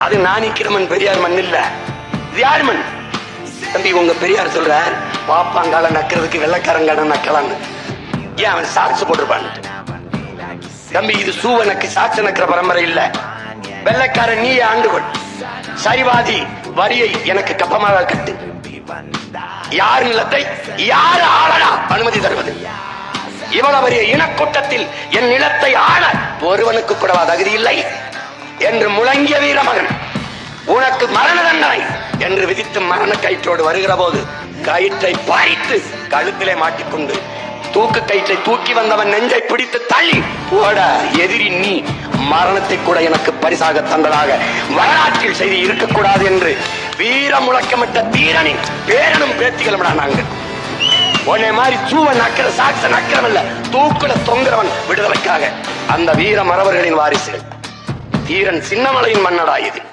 அது நாணிக்கிரமன் பெரியார் மண் இல்ல, இது யார் மண்? தம்பி, உங்க பெரியார் சொல்ற பாப்பாங்கால நக்கிறதுக்கு வெள்ளக்காரங்கான நக்கலான்னு. ஏன் அவன் சாட்சி போட்டிருப்பான்? தம்பி, இது சூவனுக்கு சாட்சி நக்கிற பரம்பரை இல்ல. வெள்ளக்காரன் நீ ஆண்டுகொள், சரிவாதி வரியை எனக்கு கப்பமாக கட்டு. யார் நிலத்தை யார் ஆளடா அனுமதி தருவது? இவ்வளவு பெரிய இனக்கூட்டத்தில் என் நிலத்தை ஆள ஒருவனுக்கு கூடவா தகுதி இல்லை என்று முழங்கிய வீரமகன் உனக்கு மரண தண்டனை என்று விதித்து மரண கயிற்றோடு வருகிற போது கயிற்றை பாய்த்து கழுத்திலே மாட்டிக்கொண்டு தூக்கு கயிற்றை தூக்கி வந்தவன் நெஞ்சை பிடித்து தள்ளி ஓட எதிரி நீ மரணத்தை கூட எனக்கு பரிசாக தந்ததாக வரலாற்றில் செய்தி இருக்கக்கூடாது என்று வீர முழக்கமிட்ட தீரனின் பேரனும் பேத்திகளும் நாங்கள். உன்னை மாதிரி சூவன் நக்கிற சாட்ச நக்கிறவன் தூக்குல தொங்குறவன் விடுதலைக்காக அந்த வீர மறவர்களின் வாரிசுகள். தீரன் சின்னமலையின் மன்னடா இது.